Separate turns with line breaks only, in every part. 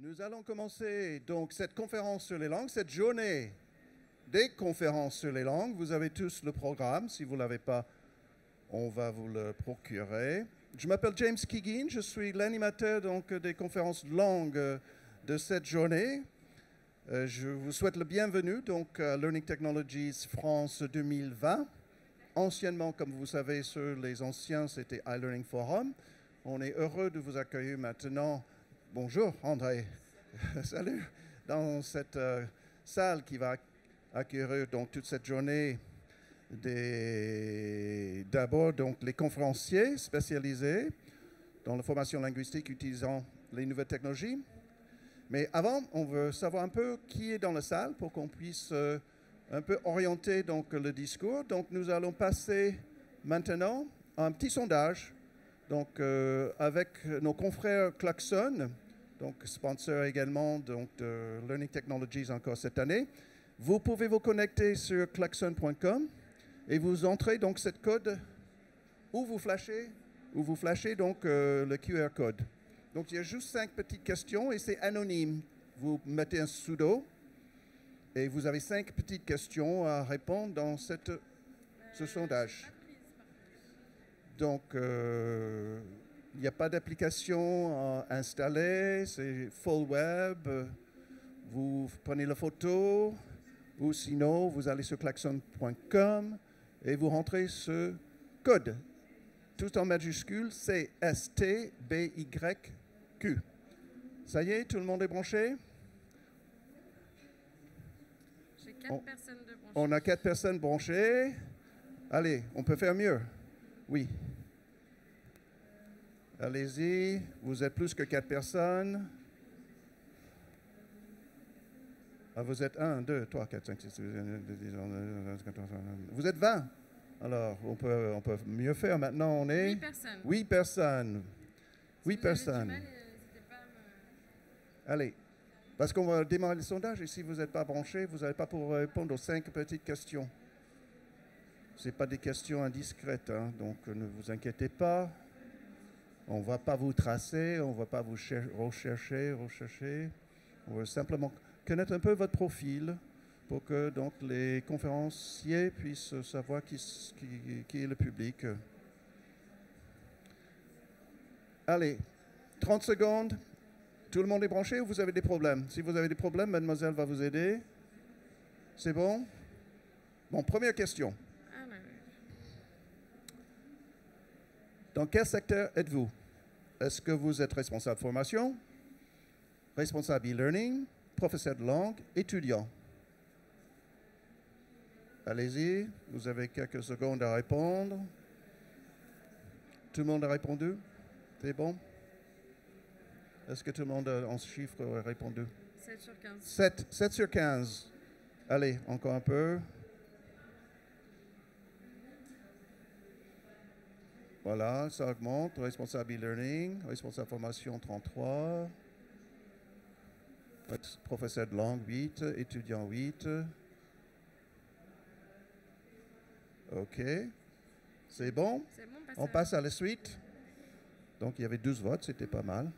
Nous allons commencer donc cette conférence sur les langues, cette journée des conférences sur les langues. Vous avez tous le programme. Si vous ne l'avez pas, on va vous le procurer. Je m'appelle James Keegan, je suis l'animateur donc, des conférences de langue de cette journée. Je vous souhaite le bienvenue donc, à Learning Technologies France 2020. Anciennement, comme vous savez, sur les anciens, c'était iLearning Forum. On est heureux de vous accueillir maintenant. Bonjour André, salut, dans cette salle qui va accueillir donc toute cette journée d'abord donc les conférenciers spécialisés dans la formation linguistique utilisant les nouvelles technologies. Mais avant, on veut savoir un peu qui est dans la salle pour qu'on puisse un peu orienter donc le discours. Donc nous allons passer maintenant à un petit sondage. Donc, avec nos confrères Klaxon, donc sponsor également donc, de Learning Technologies encore cette année, vous pouvez vous connecter sur klaxon.com et vous entrez donc cette code où vous flashez donc le QR code. Donc, il y a juste 5 petites questions et c'est anonyme. Vous mettez un pseudo et vous avez 5 petites questions à répondre dans ce sondage. Donc, il n'y a pas d'application installée, c'est full web. Vous prenez la photo ou sinon, vous allez sur klaxon.com et vous rentrez ce code, tout en majuscule, CSTBYQ. Ça y est, tout le monde est branché?
J'ai 4 personnes de branchées.
On a 4 personnes branchées. Allez, on peut faire mieux. Oui. Allez-y, vous êtes plus que 4 personnes. Ah, vous êtes 1, 2, 3, 4, 5, 6, 7, 8, 14, vous êtes 20. Alors, on peut mieux faire. Maintenant, on est
8 personnes.
8 personnes. 8
Si
personnes.
vous avez du mal, n'hésitez pas à me...
Allez, parce qu'on va démarrer le sondage et si vous n'êtes pas branché, vous n'allez pas pouvoir répondre aux 5 petites questions. Ce n'est pas des questions indiscrètes, hein, donc ne vous inquiétez pas. On ne va pas vous tracer, on ne va pas vous rechercher. On va simplement connaître un peu votre profil pour que donc, les conférenciers puissent savoir qui est le public. Allez, 30 secondes. Tout le monde est branché ou vous avez des problèmes? Si vous avez des problèmes, mademoiselle va vous aider. C'est bon? Bon, première question. Dans quel secteur êtes-vous? Est-ce que vous êtes responsable de formation, responsable e-learning, professeur de langue, étudiant? Allez-y, vous avez quelques secondes à répondre. Tout le monde a répondu? C'est bon? Est-ce que tout le monde en chiffre a répondu?
7 sur 15.
7 sur 15. Allez, encore un peu. Voilà, ça augmente. Responsable e-learning, responsable formation 33. Professeur de langue 8, étudiant 8. OK. C'est bon?
C'est bon,
On passe à la suite. Donc, il y avait 12 votes, c'était pas mal.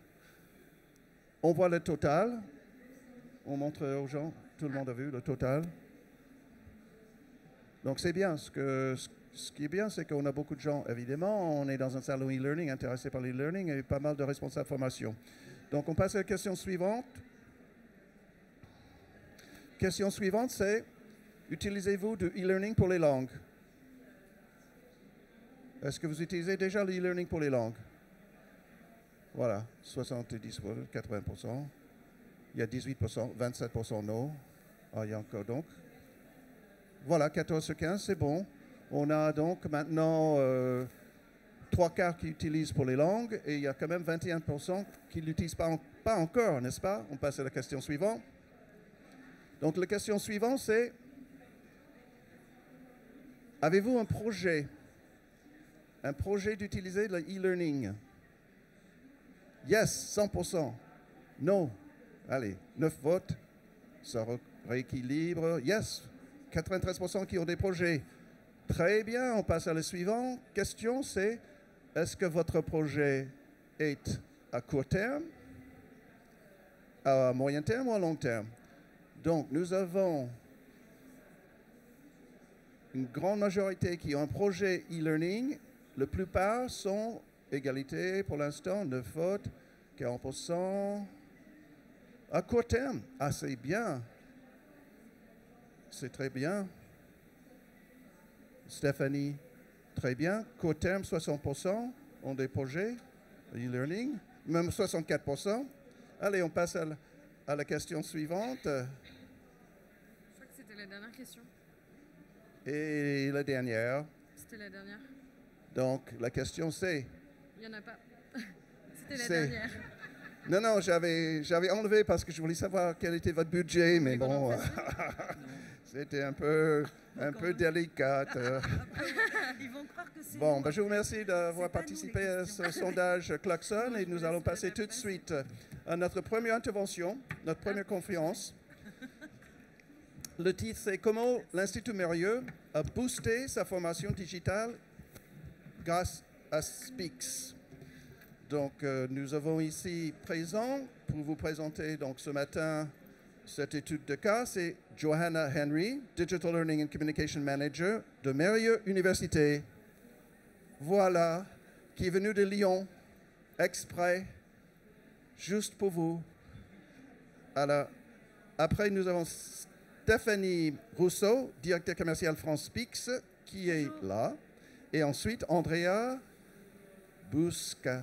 On voit le total. On montre aux gens. Tout le monde a vu le total. Donc, c'est bien. Ce qui est bien, c'est qu'on a beaucoup de gens, évidemment. On est dans un salon e-learning, intéressé par l'e-learning, et pas mal de responsables de formation. Donc, on passe à la question suivante. Question suivante, c'est utilisez-vous de e-learning pour les langues? Est-ce que vous utilisez déjà l'e-learning pour les langues? Voilà, 70, 80%. Il y a 18%, 27% non. Ah, il y a encore donc. Voilà, 14 sur 15, c'est bon. On a donc maintenant 3 quarts qui utilisent pour les langues et il y a quand même 21% qui ne l'utilisent pas encore, n'est-ce pas? On passe à la question suivante. Donc la question suivante, c'est avez-vous un projet d'utiliser le e-learning? Yes, 100%. No. Allez, 9 votes. Ça rééquilibre. Yes, 93% qui ont des projets. Très bien, on passe à la suivante. Question, c'est est-ce que votre projet est à court terme, à moyen terme ou à long terme. Donc, nous avons une grande majorité qui ont un projet e-learning. La plupart sont égalité pour l'instant, 9 votes, 40%. À court terme, assez bien. C'est très bien. Stéphanie, très bien. Court terme, 60% ont des projets e-learning, même 64%. Allez, on passe à la question suivante.
Je crois que c'était la dernière question.
Et la dernière.
C'était la dernière.
Donc, la question c'est...
Il n'y en a pas. C'était la dernière.
Non, j'avais enlevé parce que je voulais savoir quel était votre budget, mais bon, c'était un peu délicat.
Ils vont croire que c'est
bon, je vous remercie d'avoir participé à ce sondage Klaxon et nous allons passer tout de suite à notre première intervention, notre première conférence. Le titre, c'est « Comment l'Institut Mérieux a boosté sa formation digitale grâce à Speaks ». Donc, nous avons ici présent, pour vous présenter donc, ce matin cette étude de cas, c'est Johanna Henry, Digital Learning and Communication Manager de Mérieux Université. Voilà, qui est venue de Lyon, exprès, juste pour vous. Alors, après, nous avons Stéphanie Rousseau, directeur commercial France Speaks, qui est là. Et ensuite, Andrea Bouscaï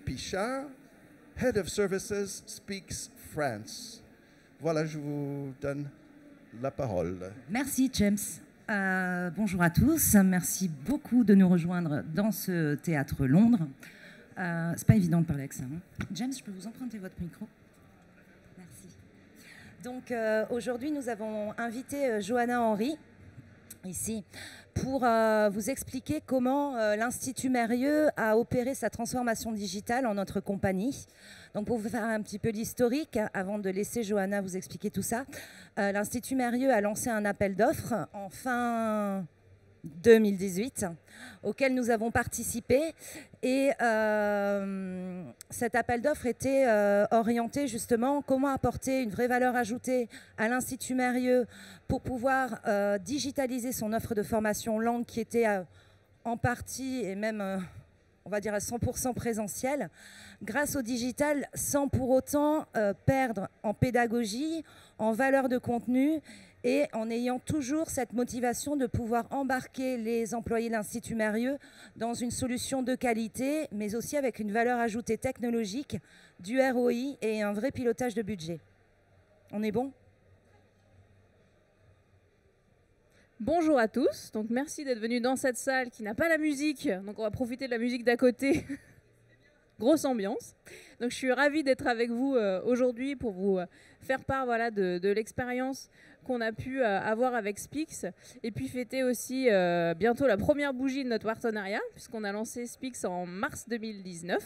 Pichard, Head of Services Speaks France. Voilà, je vous donne la parole.
Merci, James. Bonjour à tous. Merci beaucoup de nous rejoindre dans ce théâtre Londres. C'est pas évident de parler avec ça. Hein. James, je peux vous emprunter votre micro? Merci. Donc, aujourd'hui, nous avons invité Johanna Henry, ici, pour vous expliquer comment l'Institut Mérieux a opéré sa transformation digitale en notre compagnie. Donc pour vous faire un petit peu l'historique, avant de laisser Johanna vous expliquer tout ça, l'Institut Mérieux a lancé un appel d'offres en fin 2018, auquel nous avons participé. Et cet appel d'offres était orienté justement comment apporter une vraie valeur ajoutée à l'Institut Mérieux pour pouvoir digitaliser son offre de formation langue qui était en partie et même on va dire à 100% présentielle, grâce au digital sans pour autant perdre en pédagogie, en valeur de contenu et en ayant toujours cette motivation de pouvoir embarquer les employés de l'Institut Mérieux dans une solution de qualité, mais aussi avec une valeur ajoutée technologique, du ROI et un vrai pilotage de budget. On est bon ?
Bonjour à tous, donc merci d'être venus dans cette salle qui n'a pas la musique, donc on va profiter de la musique d'à côté. Grosse ambiance. Donc je suis ravie d'être avec vous aujourd'hui pour vous faire part de l'expérience qu'on a pu avoir avec Speaks et puis fêter aussi bientôt la première bougie de notre partenariat puisqu'on a lancé Speaks en mars 2019,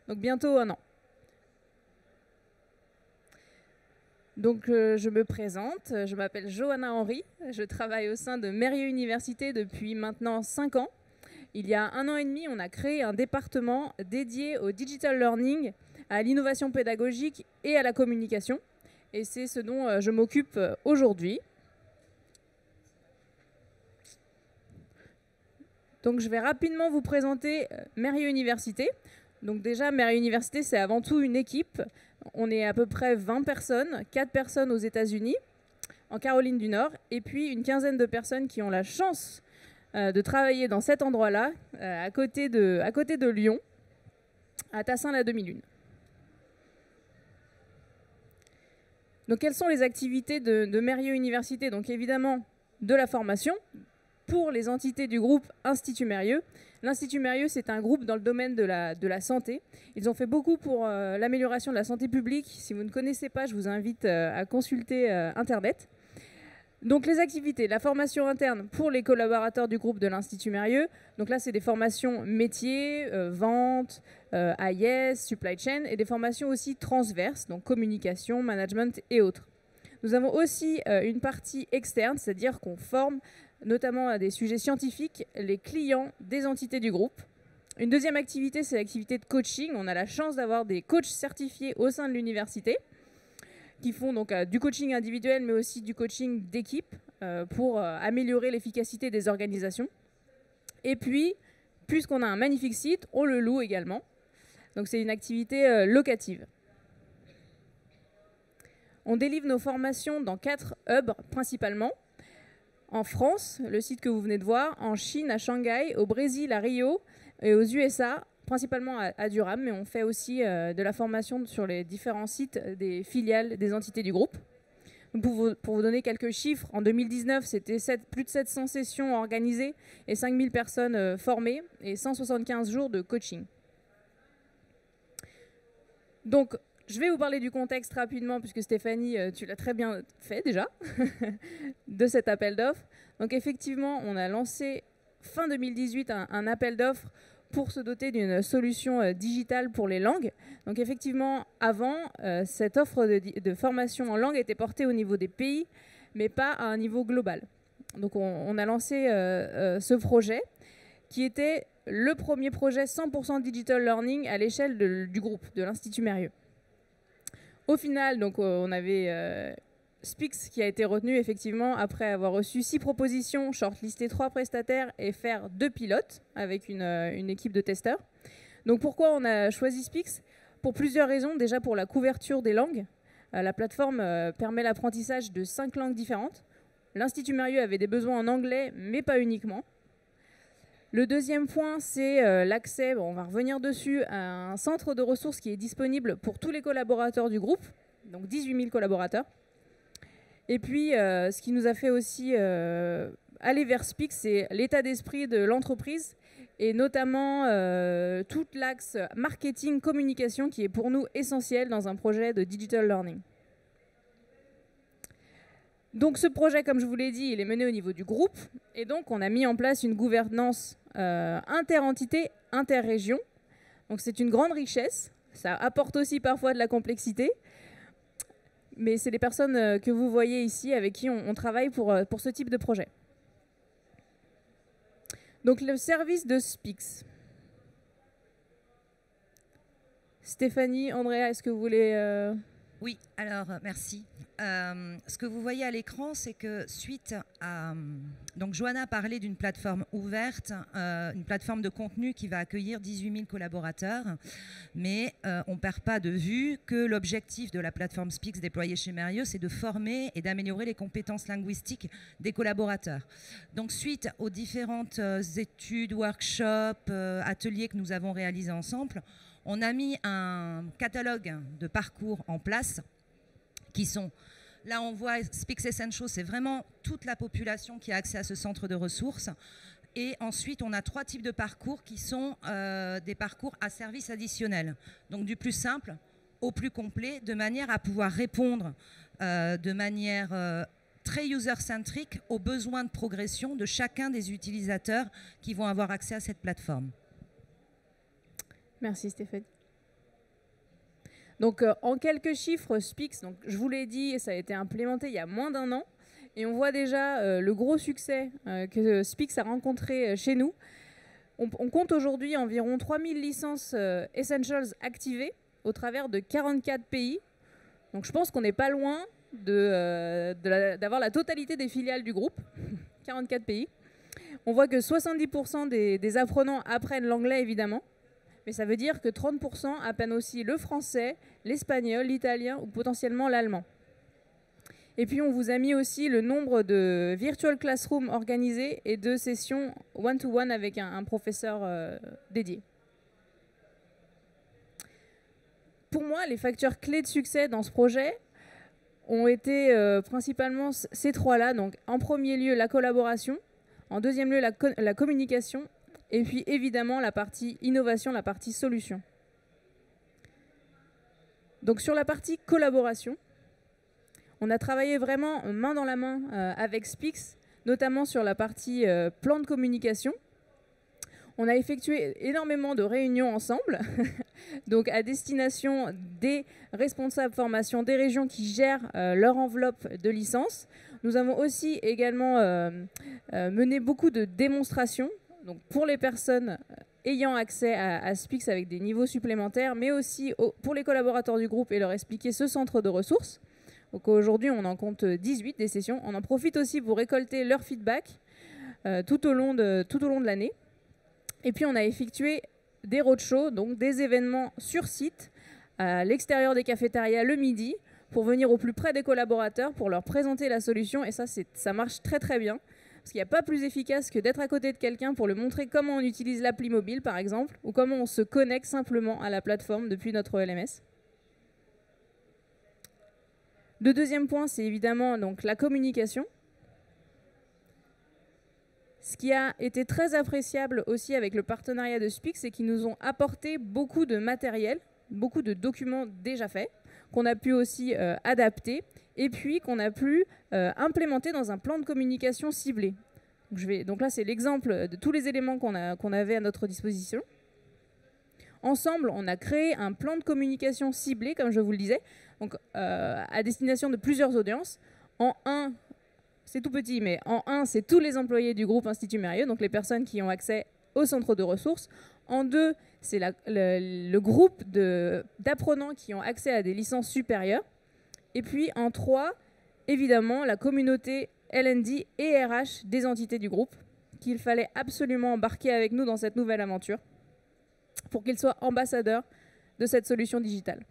donc bientôt un an. Donc je me présente, je m'appelle Johanna Henry, je travaille au sein de Mérieux Université depuis maintenant 5 ans. Il y a 1 an et demi, on a créé un département dédié au digital learning, à l'innovation pédagogique et à la communication. Et c'est ce dont je m'occupe aujourd'hui. Donc je vais rapidement vous présenter Mérieux Université. Donc déjà, Mérieux Université, c'est avant tout une équipe. On est à peu près 20 personnes, 4 personnes aux États-Unis, en Caroline du Nord, et puis une quinzaine de personnes qui ont la chance de travailler dans cet endroit-là, à côté de Lyon, à Tassin-la-Demi-Lune. Donc quelles sont les activités de Mérieux Université? Donc évidemment de la formation pour les entités du groupe Institut Mérieux. L'Institut Mérieux, c'est un groupe dans le domaine de la santé. Ils ont fait beaucoup pour l'amélioration de la santé publique. Si vous ne connaissez pas, je vous invite à consulter Internet. Donc les activités, la formation interne pour les collaborateurs du groupe de l'Institut Mérieux. Donc là, c'est des formations métiers, vente, AIS, supply chain, et des formations aussi transverses, donc communication, management et autres. Nous avons aussi une partie externe, c'est-à-dire qu'on forme notamment à des sujets scientifiques les clients des entités du groupe. Une deuxième activité, c'est l'activité de coaching. On a la chance d'avoir des coachs certifiés au sein de l'université qui font donc du coaching individuel, mais aussi du coaching d'équipe pour améliorer l'efficacité des organisations. Et puis, puisqu'on a un magnifique site, on le loue également. Donc c'est une activité locative. On délivre nos formations dans 4 hubs principalement. En France, le site que vous venez de voir, en Chine, à Shanghai, au Brésil, à Rio, et aux USA, principalement à Durham, mais on fait aussi de la formation sur les différents sites des filiales des entités du groupe. Pour vous donner quelques chiffres, en 2019, c'était plus de 700 sessions organisées et 5000 personnes formées et 175 jours de coaching. Donc, je vais vous parler du contexte rapidement, puisque Stéphanie, tu l'as très bien fait déjà, de cet appel d'offres. Donc effectivement, on a lancé fin 2018 un appel d'offres pour se doter d'une solution digitale pour les langues. Donc effectivement, avant, cette offre de formation en langue était portée au niveau des pays, mais pas à un niveau global. Donc on a lancé ce projet, qui était le premier projet 100% digital learning à l'échelle du groupe, de l'Institut Mérieux. Au final, donc, on avait Spix qui a été retenu effectivement après avoir reçu 6 propositions, shortlisté 3 prestataires et faire 2 pilotes avec une équipe de testeurs. Donc pourquoi on a choisi Spix? Pour plusieurs raisons. Déjà pour la couverture des langues. La plateforme permet l'apprentissage de 5 langues différentes. L'Institut Mérieux avait des besoins en anglais, mais pas uniquement. Le deuxième point, c'est l'accès, on va revenir dessus, à un centre de ressources qui est disponible pour tous les collaborateurs du groupe, donc 18 000 collaborateurs. Et puis, ce qui nous a fait aussi aller vers Spix, c'est l'état d'esprit de l'entreprise et notamment tout l'axe marketing, communication qui est pour nous essentiel dans un projet de digital learning. Donc ce projet, comme je vous l'ai dit, il est mené au niveau du groupe et donc on a mis en place une gouvernance inter-entité, inter-région. Donc c'est une grande richesse, ça apporte aussi parfois de la complexité, mais c'est les personnes que vous voyez ici avec qui on travaille pour ce type de projet. Donc le service de Spix. Stéphanie, Andrea, est-ce que vous voulez...
Oui, alors merci. Ce que vous voyez à l'écran, c'est que suite à... Donc Johanna parlait d'une plateforme ouverte, une plateforme de contenu qui va accueillir 18 000 collaborateurs, mais on ne perd pas de vue que l'objectif de la plateforme Spix déployée chez Mérieux, c'est de former et d'améliorer les compétences linguistiques des collaborateurs. Donc suite aux différentes études, workshops, ateliers que nous avons réalisés ensemble, on a mis un catalogue de parcours en place qui sont, là on voit Spix Essentials, c'est vraiment toute la population qui a accès à ce centre de ressources. Et ensuite, on a 3 types de parcours qui sont des parcours à service additionnel. Donc du plus simple au plus complet, de manière à pouvoir répondre de manière très user-centrique aux besoins de progression de chacun des utilisateurs qui vont avoir accès à cette plateforme.
Merci Stéphanie. Donc en quelques chiffres, Spix, donc, je vous l'ai dit, ça a été implémenté il y a moins d'1 an. Et on voit déjà le gros succès que Spix a rencontré chez nous. On compte aujourd'hui environ 3000 licences Essentials activées au travers de 44 pays. Donc je pense qu'on n'est pas loin d'avoir la totalité des filiales du groupe, 44 pays. On voit que 70% des apprenants apprennent l'anglais évidemment. Mais ça veut dire que 30% apprennent aussi le français, l'espagnol, l'italien ou potentiellement l'allemand. Et puis on vous a mis aussi le nombre de virtual classrooms organisés et de sessions one-to-one avec un professeur dédié. Pour moi, les facteurs clés de succès dans ce projet ont été principalement ces 3-là. Donc en premier lieu, la collaboration. En deuxième lieu, la communication. Et puis évidemment la partie innovation, la partie solution. Donc sur la partie collaboration, on a travaillé vraiment main dans la main avec Spix, notamment sur la partie plan de communication. On a effectué énormément de réunions ensemble, donc à destination des responsables formation des régions qui gèrent leur enveloppe de licence. Nous avons aussi également mené beaucoup de démonstrations. Donc pour les personnes ayant accès à Spix avec des niveaux supplémentaires, mais aussi pour les collaborateurs du groupe et leur expliquer ce centre de ressources. Donc aujourd'hui, on en compte 18 des sessions. On en profite aussi pour récolter leur feedback tout au long de l'année. Et puis, on a effectué des roadshows, donc des événements sur site, à l'extérieur des cafétérias le midi, pour venir au plus près des collaborateurs, pour leur présenter la solution. Et ça marche très très bien. Parce qu'il n'y a pas plus efficace que d'être à côté de quelqu'un pour lui montrer comment on utilise l'appli mobile, par exemple, ou comment on se connecte simplement à la plateforme depuis notre LMS. Le deuxième point, c'est évidemment donc, la communication. Ce qui a été très appréciable aussi avec le partenariat de Spix, c'est qu'ils nous ont apporté beaucoup de matériel, beaucoup de documents déjà faits, qu'on a pu aussi adapter, et puis qu'on a pu implémenter dans un plan de communication ciblé. Donc là, c'est l'exemple de tous les éléments qu'on avait à notre disposition. Ensemble, on a créé un plan de communication ciblé, comme je vous le disais, donc, à destination de plusieurs audiences. En 1, c'est tout petit, mais en 1, c'est tous les employés du groupe Institut Mérieux, donc les personnes qui ont accès au centre de ressources. En 2, c'est le groupe d'apprenants qui ont accès à des licences supérieures. Et puis en 3, évidemment, la communauté L&D et RH des entités du groupe, qu'il fallait absolument embarquer avec nous dans cette nouvelle aventure pour qu'ils soient ambassadeurs de cette solution digitale.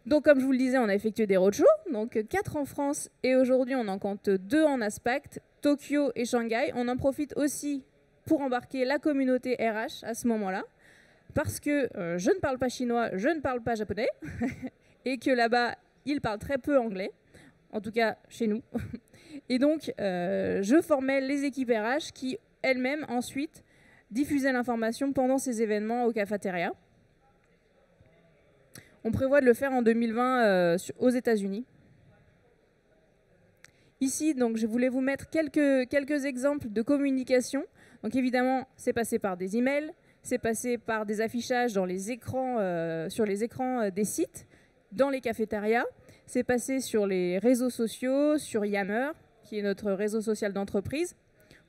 Donc, comme je vous le disais, on a effectué des roadshows, donc 4 en France et aujourd'hui, on en compte 2 en ASPACT, Tokyo et Shanghai. On en profite aussi pour embarquer la communauté RH à ce moment-là, parce que je ne parle pas chinois, je ne parle pas japonais, et que là-bas, ils parlent très peu anglais, en tout cas chez nous. Et donc, je formais les équipes RH qui, elles-mêmes, ensuite, diffusaient l'information pendant ces événements au cafétéria. On prévoit de le faire en 2020 aux États-Unis. Ici, donc, je voulais vous mettre quelques exemples de communication. Donc évidemment, c'est passé par des emails, c'est passé par des affichages dans les écrans, sur les écrans des sites, dans les cafétérias. C'est passé sur les réseaux sociaux, sur Yammer, qui est notre réseau social d'entreprise,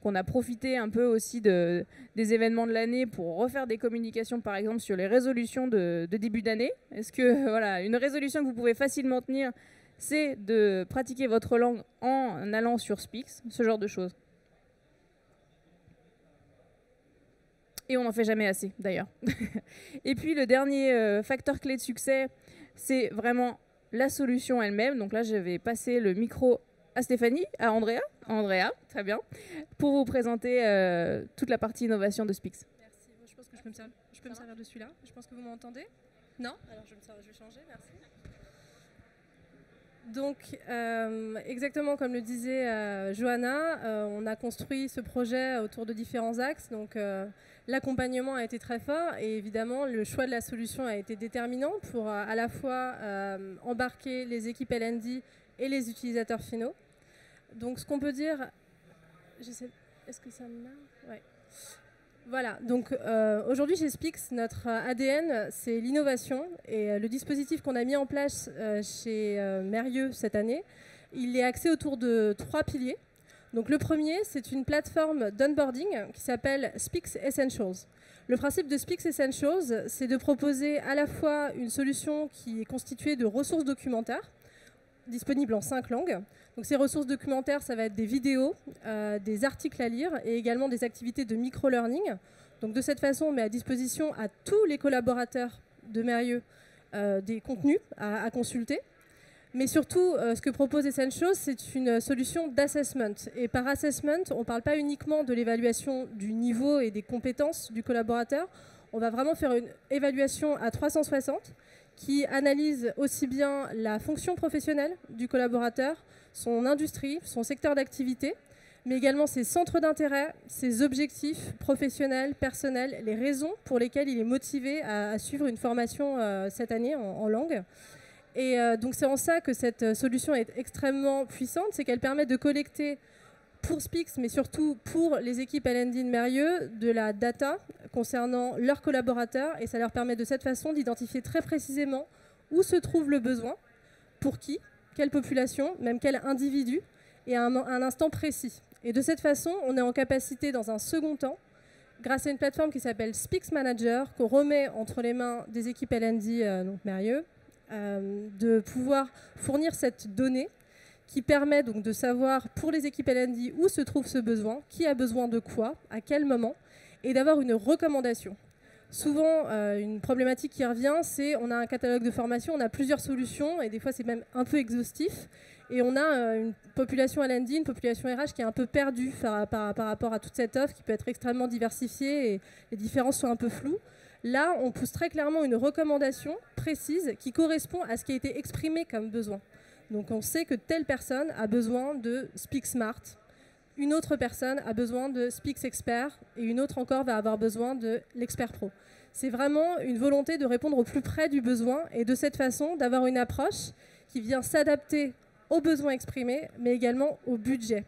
qu'on a profité un peu aussi des événements de l'année pour refaire des communications, par exemple, sur les résolutions de début d'année. Est-ce que, voilà, une résolution que vous pouvez facilement tenir, c'est de pratiquer votre langue en allant sur Spix, ce genre de choses. Et on n'en fait jamais assez, d'ailleurs. Et puis, le dernier facteur clé de succès, c'est vraiment la solution elle-même. Donc là, je vais passer le micro à Stéphanie, à Andrea. Andrea, très bien, pour vous présenter toute la partie innovation de Spix.
Merci. Bon, je pense que je peux me servir de celui-là. Je pense que vous m'entendez. Non? Alors, je vais changer. Merci. Donc, exactement comme le disait Johanna, on a construit ce projet autour de différents axes. Donc, l'accompagnement a été très fort et évidemment, le choix de la solution a été déterminant pour à la fois embarquer les équipes L&D et les utilisateurs finaux. Donc, ce qu'on peut dire... Est-ce que ça marche? Ouais. Voilà, donc aujourd'hui chez Spix, notre ADN, c'est l'innovation. Et le dispositif qu'on a mis en place chez Mérieux cette année, il est axé autour de 3 piliers. Donc le premier, c'est une plateforme d'onboarding qui s'appelle Spix Essentials. Le principe de Spix Essentials, c'est de proposer à la fois une solution qui est constituée de ressources documentaires, disponibles en 5 langues. Donc ces ressources documentaires, ça va être des vidéos, des articles à lire et également des activités de micro-learning. Donc de cette façon, on met à disposition à tous les collaborateurs de Mérieux des contenus à consulter. Mais surtout, ce que propose Essentials, c'est une solution d'assessment. Et par assessment, on ne parle pas uniquement de l'évaluation du niveau et des compétences du collaborateur. On va vraiment faire une évaluation à 360 qui analyse aussi bien la fonction professionnelle du collaborateur, son industrie, son secteur d'activité, mais également ses centres d'intérêt, ses objectifs professionnels, personnels, les raisons pour lesquelles il est motivé à suivre une formation cette année en langue. Et donc c'est en ça que cette solution est extrêmement puissante, c'est qu'elle permet de collecter pour Spix, mais surtout pour les équipes L&D de Mérieux, de la data concernant leurs collaborateurs, et ça leur permet de cette façon d'identifier très précisément où se trouve le besoin, pour qui, quelle population, même quel individu, et à un instant précis. Et de cette façon, on est en capacité, dans un second temps, grâce à une plateforme qui s'appelle Speaks Manager, qu'on remet entre les mains des équipes L&D, donc Mérieux, de pouvoir fournir cette donnée qui permet donc de savoir pour les équipes L&D où se trouve ce besoin, qui a besoin de quoi, à quel moment, et d'avoir une recommandation. Souvent, une problématique qui revient, c'est on a un catalogue de formation, on a plusieurs solutions, et des fois c'est même un peu exhaustif, et on a une population L&D, une population RH qui est un peu perdue par rapport à toute cette offre, qui peut être extrêmement diversifiée, et les différences sont un peu floues. Là, on pousse très clairement une recommandation précise qui correspond à ce qui a été exprimé comme besoin. Donc on sait que telle personne a besoin de Speak Smart, une autre personne a besoin de Speaks Expert et une autre encore va avoir besoin de l'Expert Pro. C'est vraiment une volonté de répondre au plus près du besoin et de cette façon d'avoir une approche qui vient s'adapter aux besoins exprimés mais également au budget.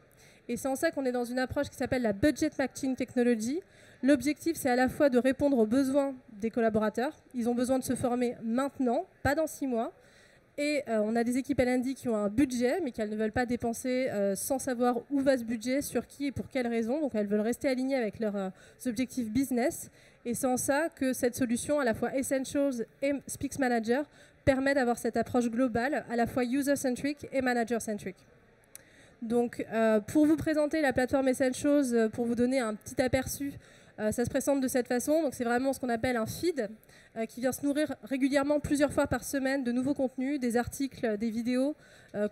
Et c'est en ça qu'on est dans une approche qui s'appelle la Budget Matching Technology. L'objectif, c'est à la fois de répondre aux besoins des collaborateurs. Ils ont besoin de se former maintenant, pas dans 6 mois. Et on a des équipes L&D qui ont un budget, mais qu'elles ne veulent pas dépenser sans savoir où va ce budget, sur qui et pour quelles raisons. Donc elles veulent rester alignées avec leurs objectifs business. Et c'est en ça que cette solution, à la fois Essentials et Speaks Manager, permet d'avoir cette approche globale, à la fois user-centric et manager-centric. Donc pour vous présenter la plateforme Essentials, pour vous donner un petit aperçu, ça se présente de cette façon. Donc c'est vraiment ce qu'on appelle un feed qui vient se nourrir régulièrement plusieurs fois par semaine de nouveaux contenus, des articles, des vidéos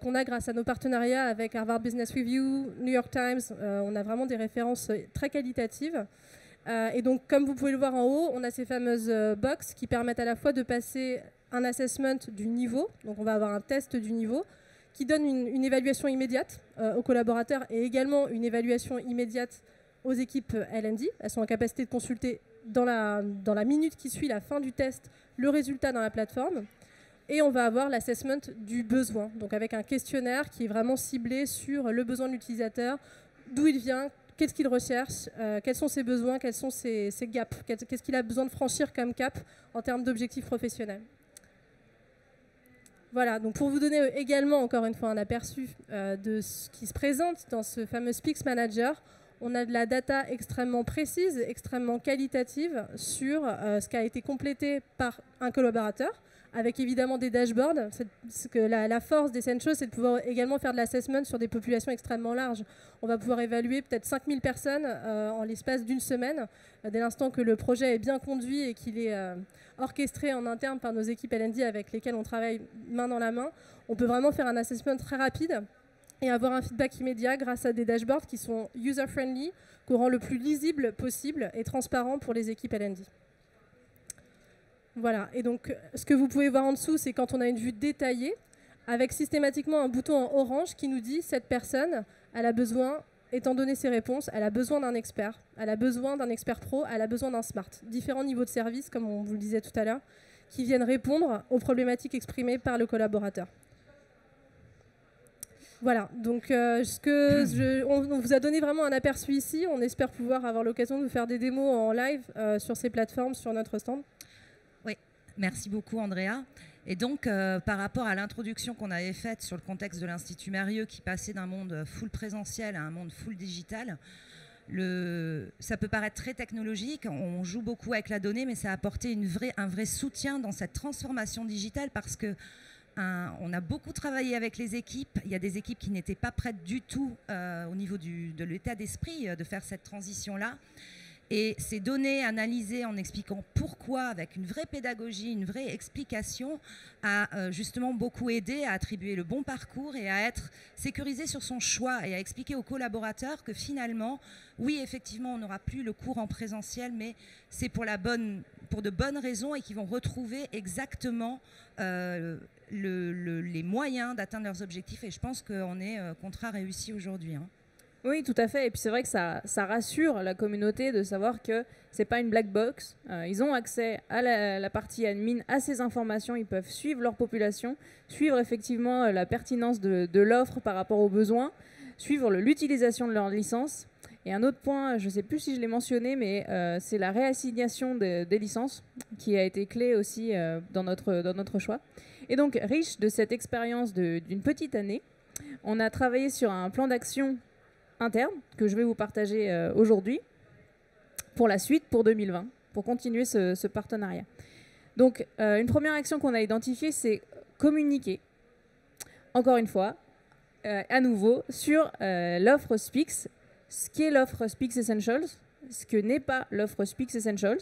qu'on a grâce à nos partenariats avec Harvard Business Review, New York Times. On a vraiment des références très qualitatives. Et donc comme vous pouvez le voir en haut, on a ces fameuses box qui permettent à la fois de passer un assessment du niveau. Donc on va avoir un test du niveau qui donne une évaluation immédiate aux collaborateurs et également une évaluation immédiate aux équipes L&D. Elles sont en capacité de consulter dans la minute qui suit la fin du test le résultat dans la plateforme. Et on va avoir l'assessment du besoin, donc avec un questionnaire qui est vraiment ciblé sur le besoin de l'utilisateur, d'où il vient, qu'est-ce qu'il recherche, quels sont ses besoins, quels sont ses gaps, qu'est-ce qu'il a besoin de franchir comme cap en termes d'objectifs professionnels. Voilà, donc pour vous donner également encore une fois un aperçu de ce qui se présente dans ce fameux Speaks Manager, on a de la data extrêmement précise, extrêmement qualitative sur ce qui a été complété par un collaborateur, avec évidemment des dashboards. La force des Essentials, c'est de pouvoir également faire de l'assessment sur des populations extrêmement larges. On va pouvoir évaluer peut-être 5000 personnes en l'espace d'une semaine, dès l'instant que le projet est bien conduit et qu'il est orchestré en interne par nos équipes L&D avec lesquelles on travaille main dans la main. On peut vraiment faire un assessment très rapide et avoir un feedback immédiat grâce à des dashboards qui sont user-friendly, qu'on rend le plus lisible possible et transparent pour les équipes L&D. Voilà, et donc ce que vous pouvez voir en dessous, c'est quand on a une vue détaillée, avec systématiquement un bouton en orange qui nous dit cette personne, elle a besoin, étant donné ses réponses, elle a besoin d'un expert, elle a besoin d'un expert pro, elle a besoin d'un smart. Différents niveaux de service, comme on vous le disait tout à l'heure, qui viennent répondre aux problématiques exprimées par le collaborateur. Voilà, donc on vous a donné vraiment un aperçu ici. On espère pouvoir avoir l'occasion de vous faire des démos en live sur ces plateformes, sur notre stand.
Oui, merci beaucoup Andrea. Et donc, par rapport à l'introduction qu'on avait faite sur le contexte de l'Institut Mérieux qui passait d'un monde full présentiel à un monde full digital, ça peut paraître très technologique, on joue beaucoup avec la donnée, mais ça a apporté un vrai soutien dans cette transformation digitale parce que on a beaucoup travaillé avec les équipes. Il y a des équipes qui n'étaient pas prêtes du tout au niveau de l'état d'esprit de faire cette transition-là. Et ces données analysées en expliquant pourquoi, avec une vraie pédagogie, une vraie explication, a justement beaucoup aidé à attribuer le bon parcours et à être sécurisé sur son choix et à expliquer aux collaborateurs que finalement, oui, effectivement, on n'aura plus le cours en présentiel, mais c'est pour de bonnes raisons et qu'ils vont retrouver exactement les moyens d'atteindre leurs objectifs. Et je pense qu'on est contrat réussi aujourd'hui. Hein.
Oui, tout à fait. Et puis c'est vrai que ça rassure la communauté de savoir que c'est pas une black box. Ils ont accès à la partie admin, à ces informations. Ils peuvent suivre leur population, suivre effectivement la pertinence de l'offre par rapport aux besoins, suivre l'utilisation de leur licence. Et un autre point, je ne sais plus si je l'ai mentionné, mais c'est la réassignation des licences qui a été clé aussi dans notre choix. Et donc, riche de cette expérience d'une petite année, on a travaillé sur un plan d'action interne que je vais vous partager aujourd'hui pour la suite, pour 2020, pour continuer ce partenariat. Donc, une première action qu'on a identifiée, c'est communiquer, encore une fois, à nouveau, sur l'offre Spix, ce qu'est l'offre Spix Essentials, ce que n'est pas l'offre Spix Essentials,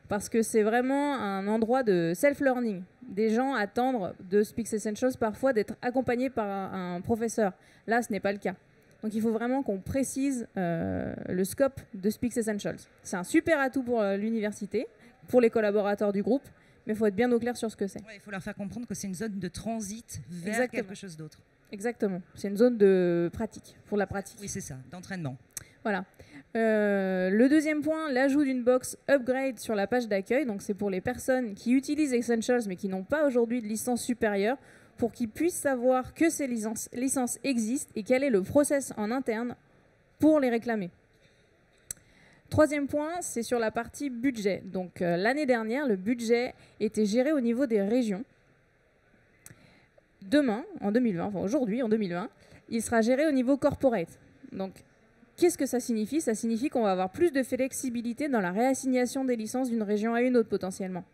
parce que c'est vraiment un endroit de self-learning. Des gens attendent de Spix Essentials parfois d'être accompagnés par un professeur. Là, ce n'est pas le cas. Donc il faut vraiment qu'on précise le scope de Spix Essentials. C'est un super atout pour l'université, pour les collaborateurs du groupe, mais il faut être bien au clair sur ce que c'est.
Ouais, il faut leur faire comprendre que c'est une zone de transit vers
Exactement.
quelque chose d'autre.
Exactement. C'est une zone de pratique, pour la pratique.
Oui, c'est ça, d'entraînement.
Voilà. Le deuxième point, l'ajout d'une box upgrade sur la page d'accueil. Donc c'est pour les personnes qui utilisent Essentials mais qui n'ont pas aujourd'hui de licence supérieure, pour qu'ils puissent savoir que ces licences existent et quel est le process en interne pour les réclamer. Troisième point, c'est sur la partie budget. Donc l'année dernière, le budget était géré au niveau des régions. Demain, en 2020, enfin aujourd'hui, en 2020, il sera géré au niveau corporate. Donc, qu'est-ce que ça signifie? Ça signifie qu'on va avoir plus de flexibilité dans la réassignation des licences d'une région à une autre potentiellement.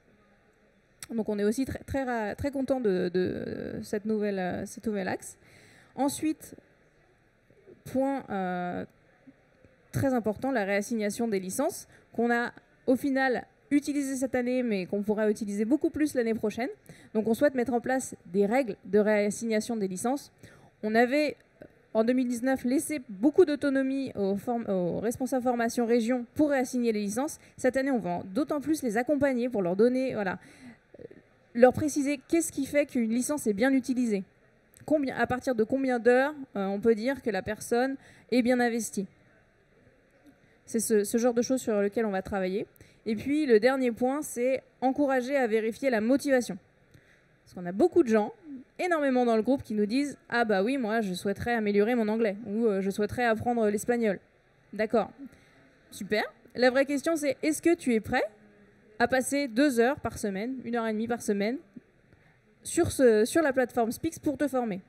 Donc, on est aussi très content de cet nouvel axe. Ensuite, point très important, la réassignation des licences qu'on a au final utilisé cette année, mais qu'on pourra utiliser beaucoup plus l'année prochaine. Donc on souhaite mettre en place des règles de réassignation des licences. On avait, en 2019, laissé beaucoup d'autonomie aux responsables formation région pour réassigner les licences. Cette année, on va d'autant plus les accompagner pour leur donner, voilà, leur préciser qu'est-ce qui fait qu'une licence est bien utilisée. À partir de combien d'heures on peut dire que la personne est bien investie. C'est ce genre de choses sur lesquelles on va travailler. Et puis, le dernier point, c'est encourager à vérifier la motivation. Parce qu'on a beaucoup de gens, énormément dans le groupe, qui nous disent « Ah bah oui, moi, je souhaiterais améliorer mon anglais » ou « Je souhaiterais apprendre l'espagnol ». D'accord, super. La vraie question, c'est est-ce que tu es prêt à passer 2 heures par semaine, 1h30 par semaine, sur la plateforme Spix pour te former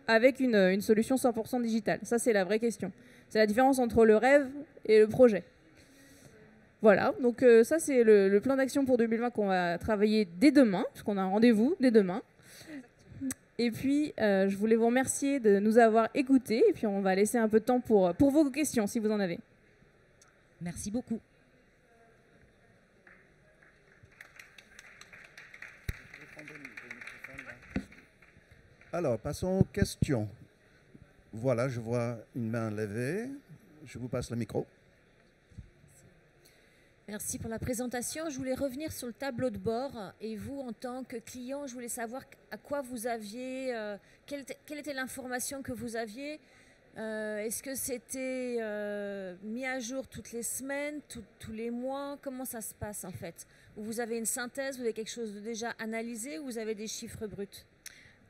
avec une solution 100% digitale? Ça, c'est la vraie question. C'est la différence entre le rêve et le projet. Voilà, donc ça c'est le plan d'action pour 2020 qu'on va travailler dès demain, puisqu'on a un rendez-vous dès demain. Et puis, je voulais vous remercier de nous avoir écoutés, et puis on va laisser un peu de temps pour vos questions, si vous en avez.
Merci beaucoup.
Alors, passons aux questions. Voilà, je vois une main levée. Je vous passe le micro.
Merci pour la présentation. Je voulais revenir sur le tableau de bord. Et vous, en tant que client, je voulais savoir à quoi vous aviez, quelle était l'information que vous aviez. Est-ce que c'était mis à jour toutes les semaines, tous les mois? Comment ça se passe en fait? Vous avez une synthèse, vous avez quelque chose de déjà analysé ou vous avez des chiffres bruts?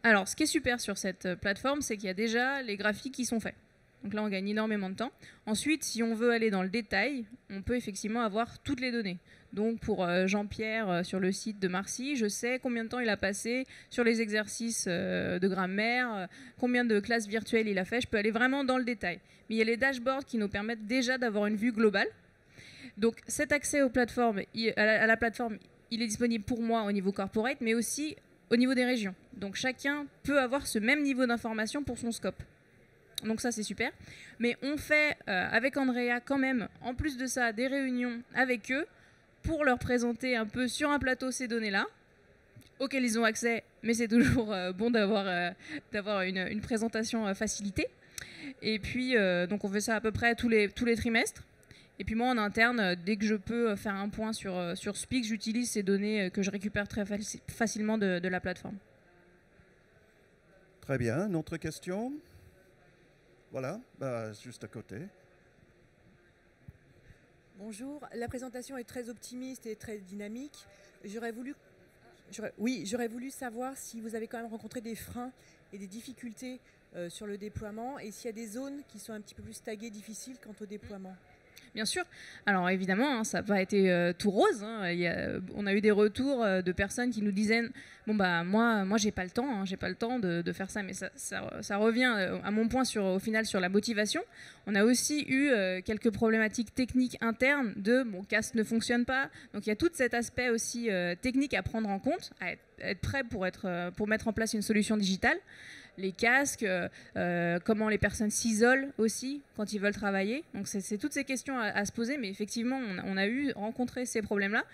Alors, ce qui est super sur cette plateforme, c'est qu'il y a déjà les graphiques qui sont faits. Donc là, on gagne énormément de temps. Ensuite, si on veut aller dans le détail, on peut effectivement avoir toutes les données. Donc pour Jean-Pierre sur le site de Marcy, je sais combien de temps il a passé sur les exercices de grammaire, combien de classes virtuelles il a fait. Je peux aller vraiment dans le détail. Mais il y a les dashboards qui nous permettent déjà d'avoir une vue globale. Donc cet accès aux plateformes, à la plateforme, il est disponible pour moi au niveau corporate, mais aussi au niveau des régions. Donc chacun peut avoir ce même niveau d'information pour son scope. Donc ça, c'est super. Mais on fait, avec Andrea, quand même, en plus de ça, des réunions avec eux pour leur présenter un peu sur un plateau ces données-là, auxquelles ils ont accès, mais c'est toujours bon d'avoir une présentation facilitée. Et puis, donc on fait ça à peu près tous les trimestres. Et puis moi, en interne, dès que je peux faire un point sur Spix, j'utilise ces données que je récupère très facilement de la plateforme.
Très bien. Une autre question? Voilà, juste à côté.
Bonjour, la présentation est très optimiste et très dynamique. J'aurais voulu savoir si vous avez quand même rencontré des freins et des difficultés sur le déploiement et s'il y a des zones qui sont un petit peu plus taguées, difficiles quant au déploiement.
Bien sûr. Alors évidemment, hein, ça n'a pas été tout rose. Hein. On a eu des retours de personnes qui nous disaient bon bah moi j'ai pas le temps, hein, j'ai pas le temps de faire ça. Mais ça revient à mon point au final sur la motivation. On a aussi eu quelques problématiques techniques internes de mon casque ne fonctionne pas. Donc il y a tout cet aspect aussi technique à prendre en compte, à être prêt pour mettre en place une solution digitale. Les casques, comment les personnes s'isolent aussi quand ils veulent travailler. Donc c'est toutes ces questions à se poser, mais effectivement, on a rencontré ces problèmes-là.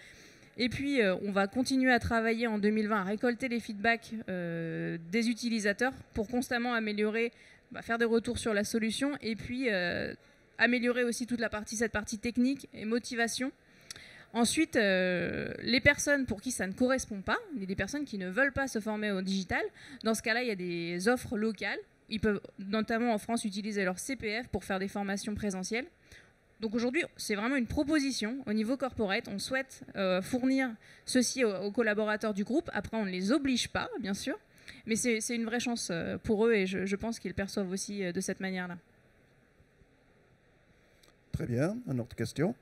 Et puis, on va continuer à travailler en 2020 à récolter les feedbacks des utilisateurs pour constamment améliorer, faire des retours sur la solution et puis améliorer aussi cette partie technique et motivation. Ensuite, les personnes pour qui ça ne correspond pas, des personnes qui ne veulent pas se former au digital, dans ce cas-là, il y a des offres locales. Ils peuvent notamment en France utiliser leur CPF pour faire des formations présentielles. Donc aujourd'hui, c'est vraiment une proposition au niveau corporate. On souhaite fournir ceci aux collaborateurs du groupe. Après, on ne les oblige pas, bien sûr, mais c'est une vraie chance pour eux et je pense qu'ils perçoivent aussi de cette manière-là.
Très bien. Une autre question?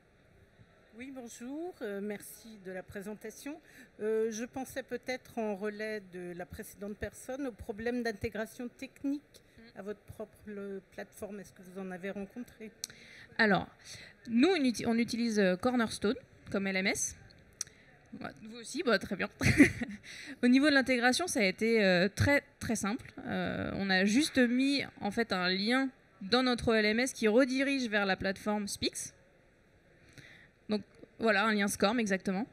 Oui, bonjour, merci de la présentation. Je pensais peut-être en relais de la précédente personne au problème d'intégration technique à votre propre plateforme. Est-ce que vous en avez rencontré?
Alors, nous, on utilise Cornerstone comme LMS. Vous aussi, très bien. Au niveau de l'intégration, ça a été très, très simple. On a juste mis en fait un lien dans notre LMS qui redirige vers la plateforme Spix. Donc voilà, un lien SCORM exactement.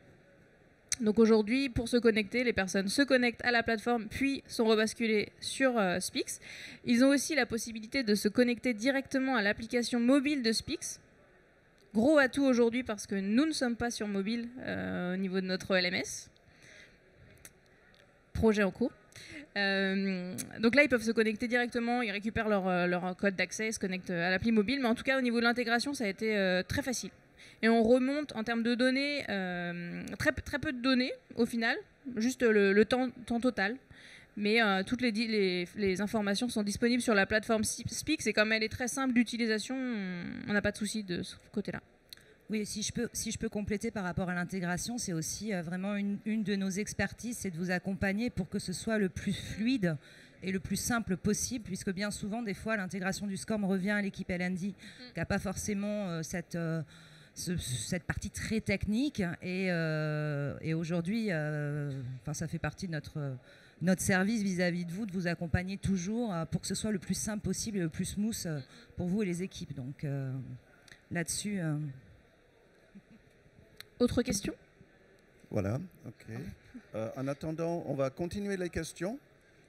Donc aujourd'hui, pour se connecter, les personnes se connectent à la plateforme puis sont rebasculées sur Spix. Ils ont aussi la possibilité de se connecter directement à l'application mobile de Spix. Gros atout aujourd'hui parce que nous ne sommes pas sur mobile au niveau de notre LMS. Projet en cours. Donc là, ils peuvent se connecter directement, ils récupèrent leur code d'accès, ils se connectent à l'appli mobile. Mais en tout cas, au niveau de l'intégration, ça a été très facile. Et on remonte en termes de données, très peu de données au final, juste le temps total. Mais toutes les informations sont disponibles sur la plateforme Spix et comme elle est très simple d'utilisation, on n'a pas de souci de ce côté-là.
Oui, si je peux compléter par rapport à l'intégration, c'est aussi vraiment une de nos expertises, c'est de vous accompagner pour que ce soit le plus fluide et le plus simple possible, puisque bien souvent, des fois, l'intégration du SCORM revient à l'équipe L&D, qui n'a pas forcément cette partie très technique. Et aujourd'hui, ça fait partie de notre service vis-à-vis de vous, de vous accompagner toujours pour que ce soit le plus simple possible et le plus smooth pour vous et les équipes. Donc là-dessus...
Autre question?
Voilà, ok. En attendant, on va continuer les questions.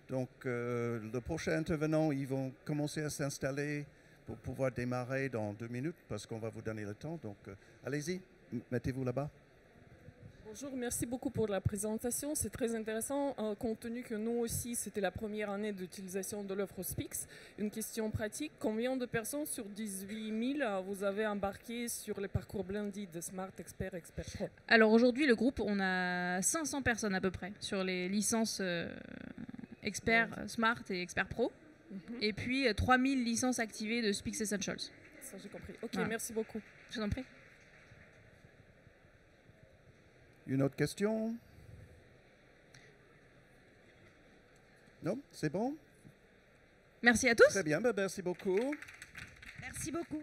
Donc, le prochain intervenant, ils vont commencer à s'installer pour pouvoir démarrer dans 2 minutes parce qu'on va vous donner le temps. Donc, allez-y, mettez-vous là-bas.
Bonjour, merci beaucoup pour la présentation. C'est très intéressant, compte tenu que nous aussi, c'était la première année d'utilisation de l'offre Spix. Une question pratique, combien de personnes sur 18 000 vous avez embarqué sur les parcours blended de Smart, Expert, Expert Pro?
Alors aujourd'hui, le groupe, on a 500 personnes à peu près sur les licences Expert, Smart et Expert Pro. Et puis 3000 licences activées de Spix Essentials.
Ça, j'ai compris. Ok,
voilà.
Merci beaucoup.
Je vous en prie.
Une autre question? Non, c'est bon?
Merci à tous.
Très bien, merci beaucoup.
Merci beaucoup.